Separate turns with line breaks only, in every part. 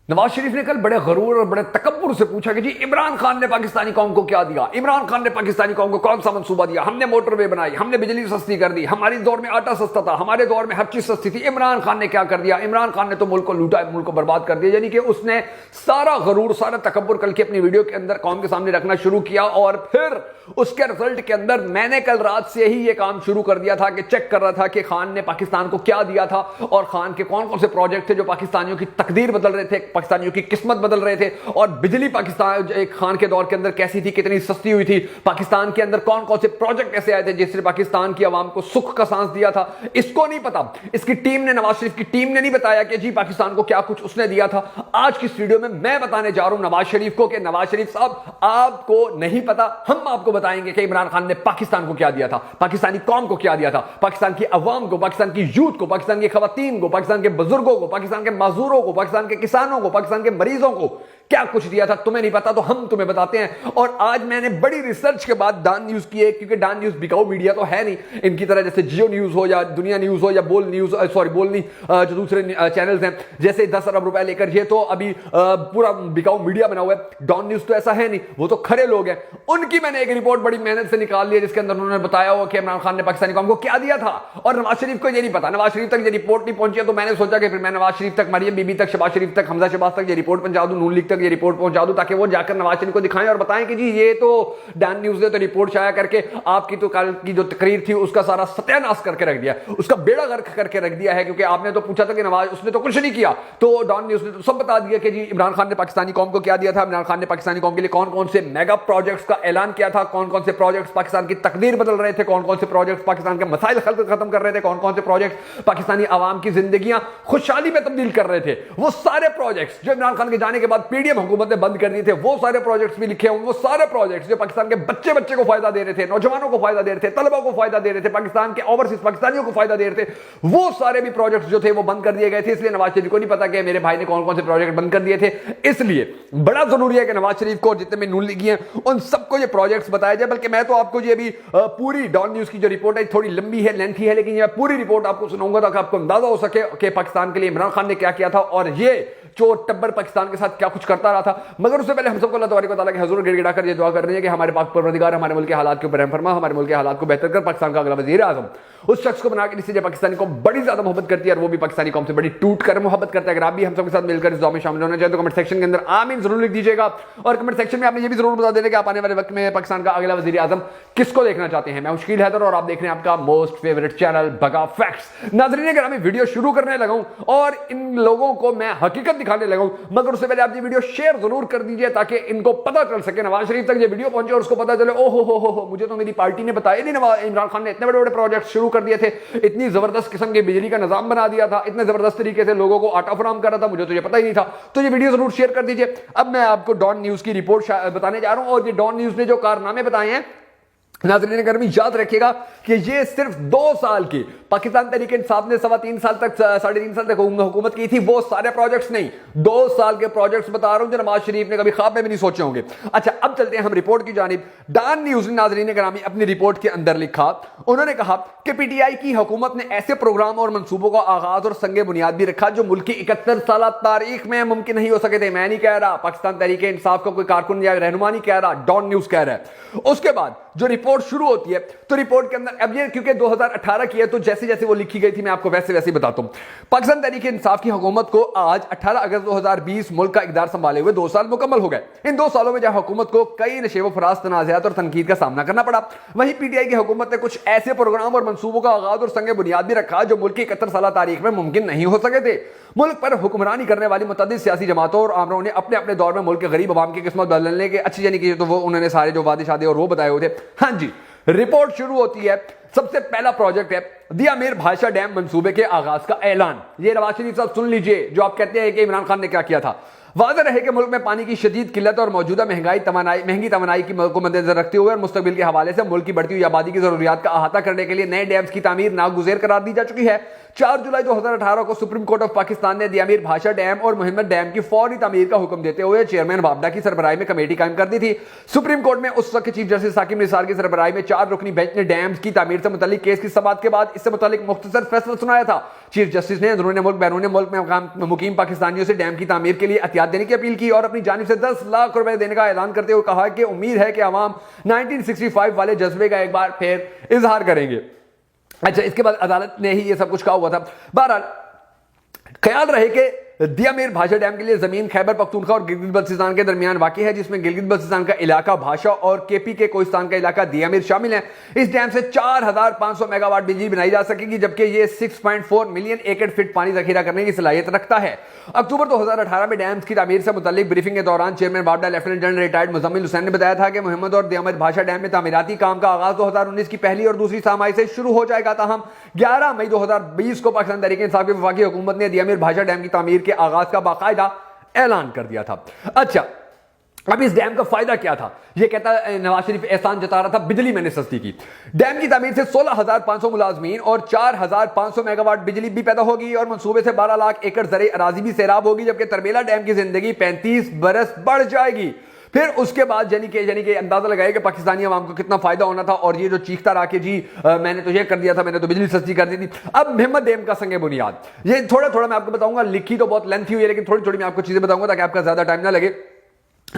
نواز شریف نے کل بڑے غرور اور بڑے تکبر سے پوچھا کہ جی عمران خان نے پاکستانی قوم کو کیا دیا، عمران خان نے پاکستانی قوم کو کون سا منصوبہ دیا، ہم نے موٹر وے بنائی، ہم نے بجلی سستی کر دی، ہمارے دور میں آٹا سستا تھا، ہمارے دور میں ہر چیز سستی تھی، عمران خان نے کیا کر دیا، عمران خان نے تو ملک کو لوٹا، ملک کو برباد کر دیا۔ یعنی کہ اس نے سارا غرور، سارا تکبر کل کی اپنی ویڈیو کے اندر قوم کے سامنے رکھنا شروع کیا، اور پھر اس کے رزلٹ کے اندر میں نے کل رات سے ہی یہ کام شروع کر دیا تھا کہ چیک کر رہا تھا کہ خان نے پاکستان کو کیا دیا تھا اور خان کے کون کون سے پروجیکٹ تھے جو پاکستانیوں کی تقدیر بدل رہے تھے، پاکستانیوں کی قسمت بدل رہے تھے، اور بجلی پاکستان ایک خان کے دور کے اندر کیسی تھی، کتنی سستی ہوئی تھی، پاکستان کے اندر کون کون سے پروجیکٹ ایسے آئے تھے جس سے پاکستان کی عوام کو سکھ کا سانس دیا تھا۔ اس کو نہیں پتا، اس کی ٹیم نے، نواز شریف کی ٹیم نے نہیں بتایا کہ جی پاکستان کو کیا کچھ اس نے دیا تھا۔ آج کی اس ویڈیو میں بتانے جا رہا ہوں نواز شریف کو کہ نواز شریف صاحب آپ کو نہیں پتا، ہم آپ کو بتائیں گے کہ عمران خان نے پاکستان کو کیا دیا تھا، پاکستانی قوم کو کیا دیا تھا، پاکستان کی عوام کو، پاکستان کی یوتھ کو، پاکستان کی خواتین کو، پاکستان کے بزرگوں کو، پاکستان کے معذوروں کو، پاکستان کے کسانوں کو، پاکستان کے مریضوں کو کیا کچھ دیا تھا۔ تمہیں نہیں پتا تو ہم تمہیں بتاتے ہیں۔ اور آج میں نے بڑی ریسرچ کے بعد ڈان نیوز کی ہے، کیونکہ ڈان نیوز بکاؤ میڈیا تو ہے نہیں ان کی طرح، جیسے جیو نیوز ہو یا دنیا نیوز ہو یا بول نیوز، بول نہیں جو دوسرے چینلز ہیں، جیسے 10 ارب روپے لے کر یہ تو ابھی پورا بکاؤ میڈیا بنا ہوا ہے۔ ڈان نیوز تو ایسا ہے نہیں، وہ تو کھڑے لوگ ہیں۔ ان کی میں نے ایک رپورٹ بڑی محنت سے نکال لی ہے جس کے اندر انہوں نے بتایا ہوا کہ عمران خان نے پاکستانی قوم کو کیا دیا تھا، اور نواز شریف کو یہ نہیں پتا، نواز شریف تک یہ رپورٹ نہیں پہنچی ہے۔ تو میں نے سوچا کہ پھر میں نواز شریف تک، مریم بی بی تک، شہباز شریف تک، حمزہ شہباز تک یہ رپورٹ پہنچا دوں، نون لیگ تک یہ رپورٹ پہنچا دوں، تاکہ وہ جا کر نواز شریف کو دکھائیں اور بتائیں کہ جی یہ تو ڈان نیوز نے تو رپورٹ شائع کر کے آپ کی تو کل کی جو تقریر تھی اس کا سارا ستیہ ناش کر کے رکھ دیا، اس کا بیڑا غرق کر کے رکھ دیا ہے، کیونکہ آپ نے تو پوچھا تھا کہ نواز، اس نے تو کچھ نہیں کیا، تو ڈان نیوز نے تو سب بتا دیا کہ جی عمران خان نے پاکستانی قوم کو کیا دیا تھا، عمران خان نے پاکستانی قوم کے لیے کون کون سے میگا پروجیکٹس کا اعلان کیا تھا، کون کون سے پروجیکٹس پاکستان کی تقدیر بدل رہے تھے، کون کون سے پروجیکٹس پاکستان کے مسائل ختم کر رہے تھے، کون کون سے پروجیکٹس پاکستانی عوام کی زندگیاں خوشحالی میں تبدیل کر رہے تھے۔ وہ سارے پروجیکٹس جو عمران خان کے جانے کے بعد پی ڈی ایم حکومت نے بند کر دیے تھے، وہ سارے پروجیکٹس بھی لکھے ہوں، وہ سارے پروجیکٹس جو پاکستان کے بچے کو فائدہ دے رہے تھے، نوجوانوں کو فائدہ دے رہے تھے، طلباء کو فائدہ دے رہے تھے، پاکستان کے اوورسیز پاکستانیوں کو فائدہ دے رہے تھے، وہ سارے بھی پروجیکٹس جو تھے وہ بند کر دیے گئے تھے۔ اس لیے نواز شریف کو نہیں پتا کہ میرے بھائی نے کون کون سے پروجیکٹ بند کر دیے تھے۔ اس لیے بڑا ضروری ہے کہ نواز شریف کو، جتنے میں نون لیگی ہیں، ان سب کو یہ پروجیکٹس بتایا جائے۔ بلکہ میں تو آپ کو یہ بھی پوری ڈان نیوز کی جو رپورٹ ہے تھوڑی لمبی ہے، لینتھی ہے، لیکن یہ پوری رپورٹ آپ کو سناؤں گا تاکہ آپ کو اندازہ ہو سکے کہ پاکستان کے لیے عمران خان نے کیا کیا تھا، اور یہ چور ٹبر پاکستان کے ساتھ کیا کچھ کرتا رہا تھا۔ مگر اس سے پہلے ہم سب کو اللہ تبارک و تعالیٰ کے حضور گڑ گڑا کر یہ دعا کر رہے ہیں کہ ہمارے پاک پروردگار ہمارے ملک کے حالات کے اوپر رحم فرما، ہمارے ملک کے حالات کو بہتر کر، پاکستان کا اگلا وزیر اعظم اس شخص کو بنا کے جس سے پاکستانی قوم بڑی زیادہ محبت کرتی ہے، اور وہ بھی پاکستانی قوم سے بڑی ٹوٹ کر محبت کرتا ہے۔ اگر آپ بھی ہم سب کے ساتھ مل کر اس دعا میں شامل ہونا چاہتے تو کمنٹ سیکشن کے اندر آمین ضرور لکھ دیجیے گا، اور کمنٹ سیکشن میں آپ نے یہ بھی ضرور بتا دینا کہ آپ آنے والے وقت میں پاکستان کا اگلا وزیر اعظم کس کو دیکھنا چاہتے ہیں۔ میں مشکل حیدر اور آپ دیکھ رہے ہیں آپ کا موسٹ فیوریٹ چینل بگا فیکٹس۔ ناظرین اگر ہمیں ویڈیو شروع کرنے لگا ہوں اور ان لوگوں کو میں حقیقت دکھانے لگا ہوں، مگر اس سے پہلے آپ یہ ویڈیو شیئر ضرور کر دیجئے تاکہ ان کو پتہ چل سکے، نواز شریف تک یہ ویڈیو پہنچے اور اس کو پتہ چلے او ہو مجھے تو میری پارٹی نے بتایا نہیں، عمران خان نے اتنے بڑے بڑے پروجیکٹ شروع کر دیے تھے، اتنی زبردست قسم کے بجلی کا نظام بنا دیا تھا، اتنے زبردست طریقے سے لوگوں کو آٹا فراہم کر رہا تھا، مجھے تو یہ پتہ ہی نہیں تھا۔ تو یہ ویڈیو ضرور شیئر کر دیجئے۔ اب میں آپ کو ڈان نیوز کی رپورٹ بتانے جا رہا ہوں، اور یہ ڈان نیوز نے جو کارنامے بتائے ہیں ناظرین گرامی یاد رکھیے گا کہ یہ صرف 2 سال کی پاکستان تحریک انصاف نے 3.25 سال تک 3.5 سال تک حکومت کی تھی، وہ سارے پروجیکٹس نہیں، 2 سال کے پروجیکٹس بتا رہا ہوں جو نواز شریف نے کبھی خواب میں بھی نہیں سوچے ہوں گے۔ اچھا اب چلتے ہیں ہم رپورٹ کی جانب۔ ڈان نیوز نے ناظرین گرامی اپنی رپورٹ کے اندر لکھا، انہوں نے کہا کہ پی ٹی آئی کی حکومت نے ایسے پروگرام اور منصوبوں کا آغاز اور سنگ بنیاد بھی رکھا جو ملک کی 71 سالہ تاریخ میں ممکن نہیں ہو سکے تھے۔ میں نہیں کہہ رہا، پاکستان تحریک انصاف کا کوئی کارکن یا رہنما نہیں کہہ رہا، ڈان نیوز کہہ رہا ہے۔ اس کے بعد جو رپورٹ شروع ہوتی ہے تو رپورٹ کے اندر اب یہ کیونکہ 2018 کی ہے تو جیسے جیسے وہ لکھی گئی تھی میں آپ کو ویسے ویسے بتاتا ہوں۔ پاکستان تحریک انصاف کی حکومت کو آج 18 اگست 2020 ملک کا اقتدار سنبھالے ہوئے 2 سال مکمل ہو گئے۔ ان 2 سالوں میں جہاں حکومت کو کئی نشیب و فراز تنازعات اور تنقید کا سامنا کرنا پڑا، وہیں پی ٹی آئی کی حکومت نے کچھ ایسے پروگرام اور منصوبوں کا آغاز اور سنگ بنیاد بھی رکھا جو ملک کی 71 سالہ تاریخ میں ممکن نہیں ہو سکے تھے۔ ملک پر حکمرانی کرنے والی متعدد سیاسی جماعتوں اور آمروں نے اپنے اپنے دور میں ملک کے غریب عوام کی قسمت بدلنے کے اچھی یعنی کہ تو وہ انہوں نے سارے جو وعدے شادے اور وہ بتائے ہوئے تھے۔ ہاں جی رپورٹ شروع ہوتی ہے، سب سے پہلا پروجیکٹ ہے دیا میر بھاشا ڈیم منصوبے کے آغاز کا اعلان۔ یہ نواز شریف صاحب سن لیجئے جو آپ کہتے ہیں کہ عمران خان نے کیا کیا تھا۔ واضح رہے کہ ملک میں پانی کی شدید قلت اور موجودہ مہنگی توانائی کو مد نظر رکھتے ہوئے اور مستقبل کے حوالے سے ملک کی بڑھتی ہوئی آبادی کی ضروریات کا احاطہ کرنے کے لیے نئے ڈیمز کی تعمیر ناگزیر قرار دی جا چکی ہے۔ 4 جولائی 2018 کو سپریم کورٹ آف پاکستان نے دیا میر بھاشا ڈیم اور محمد ڈیم کی فوری تعمیر کا حکم دیتے ہوئے چیئرمین بابڈا کی سربراہی میں کمیٹی قائم کر دی تھی۔ سپریم کورٹ میں اس وقت چیف جسٹس ثاقب نثار کی سربراہی میں 4 رکنی بینچ نے ڈیمز کی تعمیر تعمیر سے متعلق کیس کی سماعت کے بعد اس سے متعلق مختصر فیصلہ سنایا تھا۔ چیف جسٹس نے اندرون ملک بیرون ملک میں مقیم پاکستانیوں سے ڈیم کی تعمیر کے لیے احتیاط دینے کی اپیل کی اور اپنی جانب سے 10 لاکھ روپے دینے کا اعلان کرتے ہوئے کہا کہ امید ہے کہ عوام 1965 والے جذبے کا ایک بار پھر اظہار کریں گے۔ اچھا، اس کے بعد عدالت نے ہی یہ سب کچھ کہا ہوا تھا۔ بہرحال خیال رہے کہ دیا میر بھاشا ڈیم کے لیے زمین خیبر پختونخوا اور گلگت بلتستان کے درمیان واقع ہے، جس میں گلگت بلتستان کا علاقہ بھاشا اور کے پی کے کوہستان کا علاقہ دیا میر شامل ہیں۔ اس ڈیم سے 4500 میگا واٹ بجلی بنائی جا سکے گی، جبکہ یہ 6.4 ملین ایکڑ فٹ پانی ذخیرہ کرنے کی صلاحیت رکھتا ہے۔ اکتوبر 2018 میں ڈیمز کی تعمیر سے متعلق بریفنگ کے دوران چیئرمین بابڈا lieutenant general retired Muzammil Hussain نے بتایا تھا کہ محمد اور دیامر بھاشا ڈیم میں تعمیراتی کام کا آغاز 2019 کی پہلی اور دوسری سہ سے شروع ہو جائے گا، تاہم 11 مئی 2020 کو پاکستان تحریک انصاف کی وفاقی حکومت نے دیا میر بھاشا ڈیم کی تعمیر کے آغاز کا باقاعدہ اعلان کر دیا تھا۔ اچھا، اب اس ڈیم کا فائدہ کیا تھا؟ یہ کہتا ہے نواز شریف احسان جتا رہا تھا بجلی میں نے سستی کی۔ ڈیم کی تعمیر سے 16,500 ملازمین اور 4,500 میگا واٹ بجلی بھی پیدا ہوگی اور منصوبے سے 12 لاکھ ایکڑ زرعی اراضی بھی سیراب ہوگی، جبکہ تربیلا ڈیم کی زندگی 35 برس بڑھ جائے گی۔ پھر اس کے بعد یعنی کہ اندازہ لگائے کہ پاکستانی عوام کو کتنا فائدہ ہونا تھا، اور یہ جو چیختا رہا کہ جی میں نے تو یہ کر دیا تھا، میں نے تو بجلی سستی کر دی تھی۔ اب محمد ڈیم کا سنگ بنیاد، یہ تھوڑا میں آپ کو بتاؤں گا، لکھی تو بہت لینتھی ہوئی ہے لیکن تھوڑی میں آپ کو چیزیں بتاؤں گا تاکہ آپ کا زیادہ ٹائم نہ لگے۔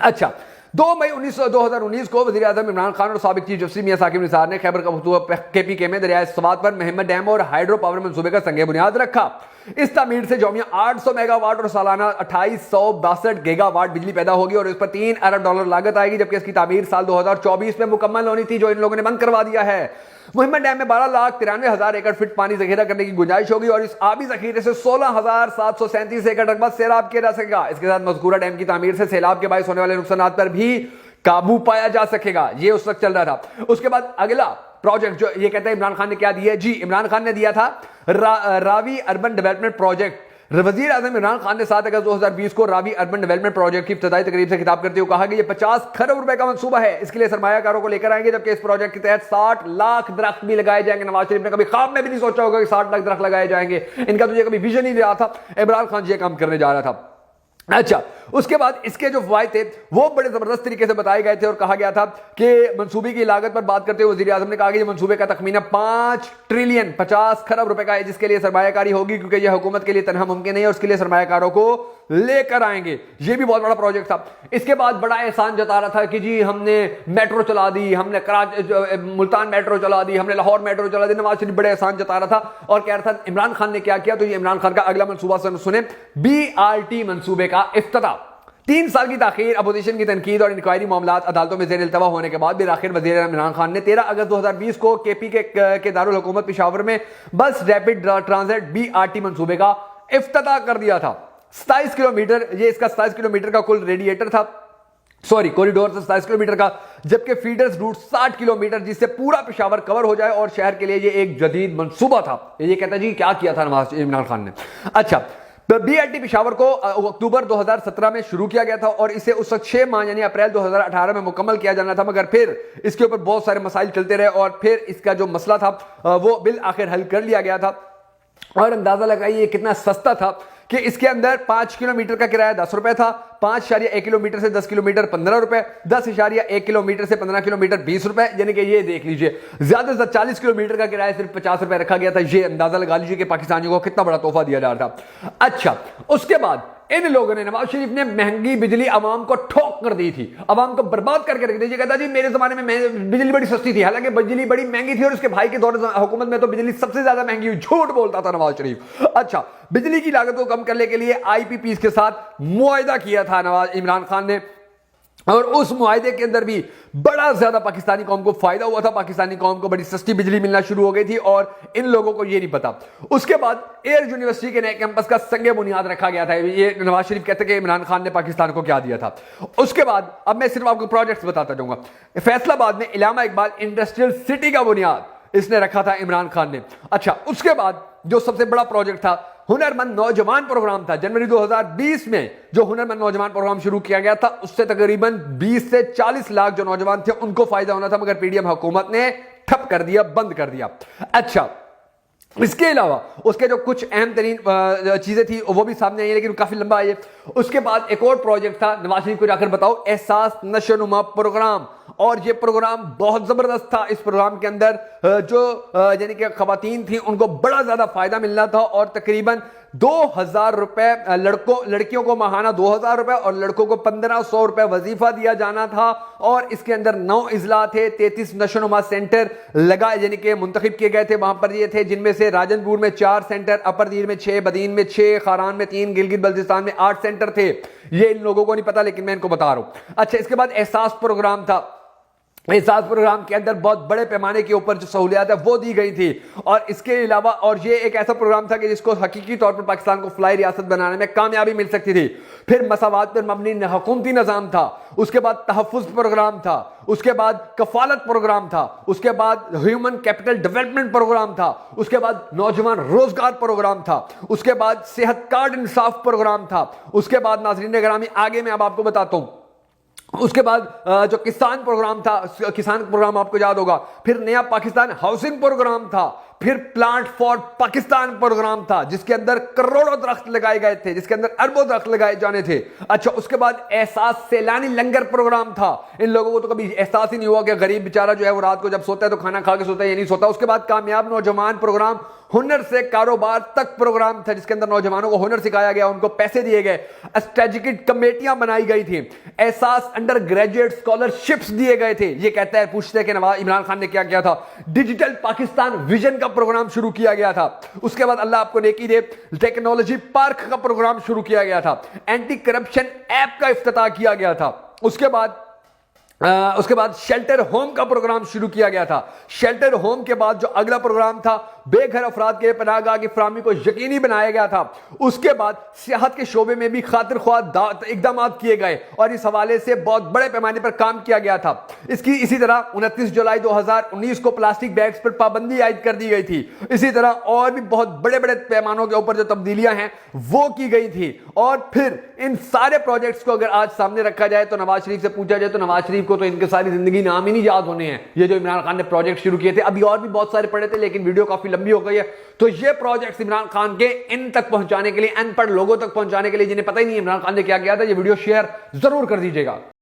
اچھا، 2 مئی 2019 کو وزیر اعظم عمران خان اور سابق چیف جسٹس میاں ثاقب نثار نے خیبر پختونخوا کے پی کے میں دریائے سوات پر محمد ڈیم اور ہائیڈرو پاور منصوبے کا سنگ بنیاد رکھا۔ اس تعمیر سے یومیہ 800 میگا واٹ اور سالانہ 2862 گیگا واٹ بجلی پیدا ہوگی اور اس پر $3 ارب لاگت آئے گی، جبکہ اس کی تعمیر سال 2024 میں مکمل ہونی تھی، جو ان لوگوں نے بند کروا دیا ہے۔ محمد ڈیم میں 12,93,000 ایکڑ فٹ پانی ذخیرہ کرنے کی گنجائش ہوگی اور اس آبی ذخیرے سے 16,737 ایکڑ رقبہ سیراب کیا جا سکے گا۔ اس کے ساتھ مذکورہ ڈیم کی تعمیر سے سیلاب کے باعث ہونے والے نقصانات پر بھی قابو پایا جا سکے گا۔ یہ اس وقت چل رہا تھا۔ اس کے بعد اگلا پروجیکٹ جو یہ کہتا ہے عمران خان نے کیا دیا ہے، جی عمران خان نے دیا تھا راوی اربن ڈیولپمنٹ پروجیکٹ۔ وزیر اعظم عمران خان نے 7 اگست 2020 کو راوی اربن ڈیولپمنٹ پروجیکٹ کی ابتدائی تقریب سے خطاب کرتے ہوئے کہا کہ یہ 50 کروڑ روپے کا منصوبہ ہے، اس کے لیے سرمایہ کاروں کو لے کر آئیں گے، جبکہ اس پروجیکٹ کے تحت 60 لاکھ درخت بھی لگائے جائیں گے۔ نواز شریف نے کبھی خواب میں بھی نہیں سوچا ہوگا کہ 60 لاکھ درخت لگائے جائیں گے، ان کا تو یہ کبھی ویژن ہی نہیں رہا تھا، عمران خان یہ کام کرنے جا رہا تھا۔ اچھا، اس کے بعد اس کے جو فوائد تھے وہ بڑے زبردست طریقے سے بتائے گئے تھے اور کہا گیا تھا کہ منصوبے کی لاگت پر بات کرتے ہوئے وزیر اعظم نے کہا کہ یہ منصوبے کا تخمینہ 5 ٹریلین 50 کھرب روپے کا ہے، جس کے لیے سرمایہ کاری ہوگی، کیونکہ یہ حکومت کے لیے تنہا ممکن نہیں ہے، اس کے لیے سرمایہ کاروں کو لے کر آئیں گے۔ یہ بھی بہت بڑا پروجیکٹ تھا۔ اس کے بعد بڑا احسان جتا رہا تھا کہ جی ہم نے میٹرو چلا دی، ہم نے ملتان میٹرو چلا دی، ہم نے لاہور میٹرو چلا دی۔ نواز شریف بڑے احسان جتا رہا تھا اور کہہ رہا تھا عمران خان نے کیا کیا، تو یہ عمران خان کا اگلا منصوبہ سنیں، BRT منصوبے کا افتتاح۔ 3 سال کی تاخیر، اپوزیشن کی تنقید اور انکوائری معاملات عدالتوں میں زیر التوا ہونے کے بعد بالآخر وزیر اعظم عمران خان نے 13 اگست 2020 کو کے پی کے دارالحکومت پشاور میں بس ریپڈ ٹرانزٹ BRT منصوبے کا افتتاح کر دیا تھا۔ 27 کلومیٹر، یہ اس کا 27 کلومیٹر کا کل ریڈیٹر تھا، کوریڈور سے 27 کلومیٹر کا، جبکہ فیڈرز روٹ 60 کلومیٹر، جس سے پورا پشاور کور ہو جائے، اور شہر کے لیے یہ ایک جدید منصوبہ تھا۔ یہ کہتا ہے جی کیا کیا تھا عمران خان نے۔ اچھا، BRT پشاور کو اکتوبر 2017 میں شروع کیا گیا تھا اور اسے اس وقت 6 ماہ یعنی اپریل 2018 میں مکمل کیا جانا تھا، مگر پھر اس کے اوپر بہت سارے مسائل چلتے رہے اور پھر اس کا جو مسئلہ تھا وہ بالآخر حل کر لیا گیا تھا۔ اور اندازہ لگائیے یہ کتنا سستا تھا کہ اس کے اندر 5 کلومیٹر کا کرایہ 10 روپے تھا، 5.1 کلومیٹر سے 10 کلومیٹر 15 روپے، 10.1 کلومیٹر سے 15 کلومیٹر 20 روپے، یعنی کہ یہ دیکھ لیجئے زیادہ سے 40 کلومیٹر کا کرایہ صرف 50 روپے رکھا گیا تھا۔ یہ اندازہ لگا لیجئے کہ پاکستانیوں کو کتنا بڑا تحفہ دیا جا رہا تھا۔ اچھا، اس کے بعد ان لوگوں نے، نواز شریف نے مہنگی بجلی عوام کو ٹھوک کر دی تھی، عوام کو برباد کر کے رکھ دی۔ یہ کہتا جی میرے زمانے میں بجلی بڑی سستی تھی، حالانکہ بجلی بڑی مہنگی تھی اور اس کے بھائی کے دور حکومت میں تو بجلی سب سے زیادہ مہنگی ہوئی، جھوٹ بولتا تھا نواز شریف۔ اچھا، بجلی کی لاگت کو کم کرنے کے لیے IPPs کے ساتھ معاہدہ کیا تھا عمران خان نے، اور اس معاہدے کے اندر بھی بڑا زیادہ پاکستانی قوم کو فائدہ ہوا تھا، پاکستانی قوم کو بڑی سستی بجلی ملنا شروع ہو گئی تھی اور ان لوگوں کو یہ نہیں پتا۔ اس کے بعد ایئر یونیورسٹی کے نئے کیمپس کا سنگ بنیاد رکھا گیا تھا۔ یہ نواز شریف کہتے ہیں کہ عمران خان نے پاکستان کو کیا دیا تھا۔ اس کے بعد اب میں صرف آپ کو پروجیکٹس بتاتا جاؤں گا۔ فیصل آباد میں علامہ اقبال انڈسٹریل سٹی کا بنیاد اس نے رکھا تھا عمران خان نے۔ اچھا، اس کے بعد جو سب سے بڑا پروجیکٹ تھا ہنرمند نوجوان پروگرام تھا۔ جنوری 2020 میں جو ہنرمند نوجوان پروگرام شروع کیا گیا تھا اس سے تقریباً 20 سے 40 لاکھ جو نوجوان تھے ان کو فائدہ ہونا تھا، مگر PDM حکومت نے ٹھپ کر دیا، بند کر دیا۔ اچھا، اس کے علاوہ اس کے جو کچھ اہم ترین چیزیں تھیں وہ بھی سامنے آئی ہیں لیکن کافی لمبا آئی ہے۔ اس کے بعد ایک اور پروجیکٹ تھا، نواز شریف کو جا کر بتاؤ، احساس نشو نما پروگرام، اور یہ پروگرام بہت زبردست تھا. اس پروگرام کے اندر جو یعنی کہ خواتین تھیں ان کو بڑا زیادہ فائدہ ملنا تھا, اور تقریباً 2,000 روپے لڑکیوں کو ماہانہ 2,000 روپے اور لڑکوں کو 1,500 روپے وظیفہ دیا جانا تھا. اور اس کے اندر 9 اضلاع تھے, 33 نشوونما سینٹر لگائے یعنی کہ منتخب کیے گئے تھے. وہاں پر یہ تھے جن میں سے راجن پور میں 4 سینٹر, اپر دیر میں 6, بدین میں 6, خاران میں 3, گلگت بلتستان میں 8 سینٹر تھے. یہ ان لوگوں کو نہیں پتا لیکن میں ان کو بتا رہا ہوں. اچھا, اس کے بعد احساس پروگرام تھا. احساس پروگرام کے اندر بہت بڑے پیمانے کے اوپر جو سہولیات ہے وہ دی گئی تھی. اور اس کے علاوہ اور یہ ایک ایسا پروگرام تھا کہ جس کو حقیقی طور پر پاکستان کو فلائی ریاست بنانے میں کامیابی مل سکتی تھی. پھر مساوات پر مبنی حکومتی نظام تھا. اس کے بعد تحفظ پروگرام تھا. اس کے بعد کفالت پروگرام تھا. اس کے بعد ہیومن کیپٹل ڈیولپمنٹ پروگرام تھا. اس کے بعد نوجوان روزگار پروگرام تھا. اس کے بعد صحت کارڈ انصاف پروگرام تھا. اس کے بعد ناظرین گرامی آگے میں اب آپ کو بتاتا ہوں. اس کے بعد جو کسان پروگرام تھا, کسان پروگرام آپ کو یاد ہوگا. پھر نیا پاکستان ہاؤسنگ پروگرام تھا. پھر پلانٹ فار پاکستان پروگرام تھا جس کے اندر کروڑوں درخت لگائے گئے تھے, جس کے اندر اربوں درخت لگائے جانے تھے. اچھا, اس کے بعد احساس سیلانی لنگر پروگرام تھا. ان لوگوں کو تو کبھی احساس ہی نہیں ہوا کہ غریب بیچارہ جو ہے وہ رات کو جب سوتا ہے تو کھانا کھا کے سوتا ہے یا نہیں سوتا. اس کے بعد کامیاب نوجوان پروگرام, ہنر سے کاروبار تک پروگرام تھا جس کے اندر نوجوانوں کو ہنر سکھایا گیا, ان کو پیسے دیے گئے, اسٹریٹجک کمیٹیاں بنائی گئی تھیں, احساس انڈر گریجویٹ اسکالرشپس دیے گئے تھے. یہ کہتا ہے پوچھتے ہیں کہ عمران خان نے کیا کیا تھا. ڈیجیٹل پاکستان ویژن کا پروگرام شروع کیا گیا تھا. اس کے بعد اللہ آپ کو نیکی دے ٹیکنالوجی پارک کا پروگرام شروع کیا گیا تھا. اینٹی کرپشن ایپ کا افتتاح کیا گیا تھا. اس کے بعد شیلٹر ہوم کا پروگرام شروع کیا گیا تھا. شیلٹر ہوم کے بعد جو اگلا پروگرام تھا بے گھر افراد کے پناہ گاہ کی فراہمی کو یقینی بنایا گیا تھا. اس کے بعد صحت کے شعبے میں بھی خاطر خواہ اقدامات کیے گئے اور اس حوالے سے بہت بڑے پیمانے پر کام کیا گیا تھا. اسی طرح 29 جولائی 2019 کو پلاسٹک بیگز پر پابندی عائد کر دی گئی تھی. اسی طرح اور بھی بہت بڑے بڑے پیمانوں کے اوپر جو تبدیلیاں ہیں وہ کی گئی تھی. اور پھر ان سارے پروجیکٹس کو اگر آج سامنے رکھا جائے تو نواز شریف سے پوچھا جائے تو نواز شریف کو تو ان کے ساری زندگی نام ہی نہیں یاد ہونے ہیں. یہ جو عمران خان نے پروجیکٹ شروع کیے تھے, ابھی اور بھی بہت سارے پڑے تھے لیکن ویڈیو کافی لمبی ہو گئی ہے, تو یہ پروجیکٹس عمران خان کے ان تک پہنچانے کے لیے, ان پڑھ لوگوں تک پہنچانے کے لیے جنہیں پتہ ہی نہیں عمران خان نے کیا کیا تھا, یہ ویڈیو شیئر ضرور کر دیجیے گا.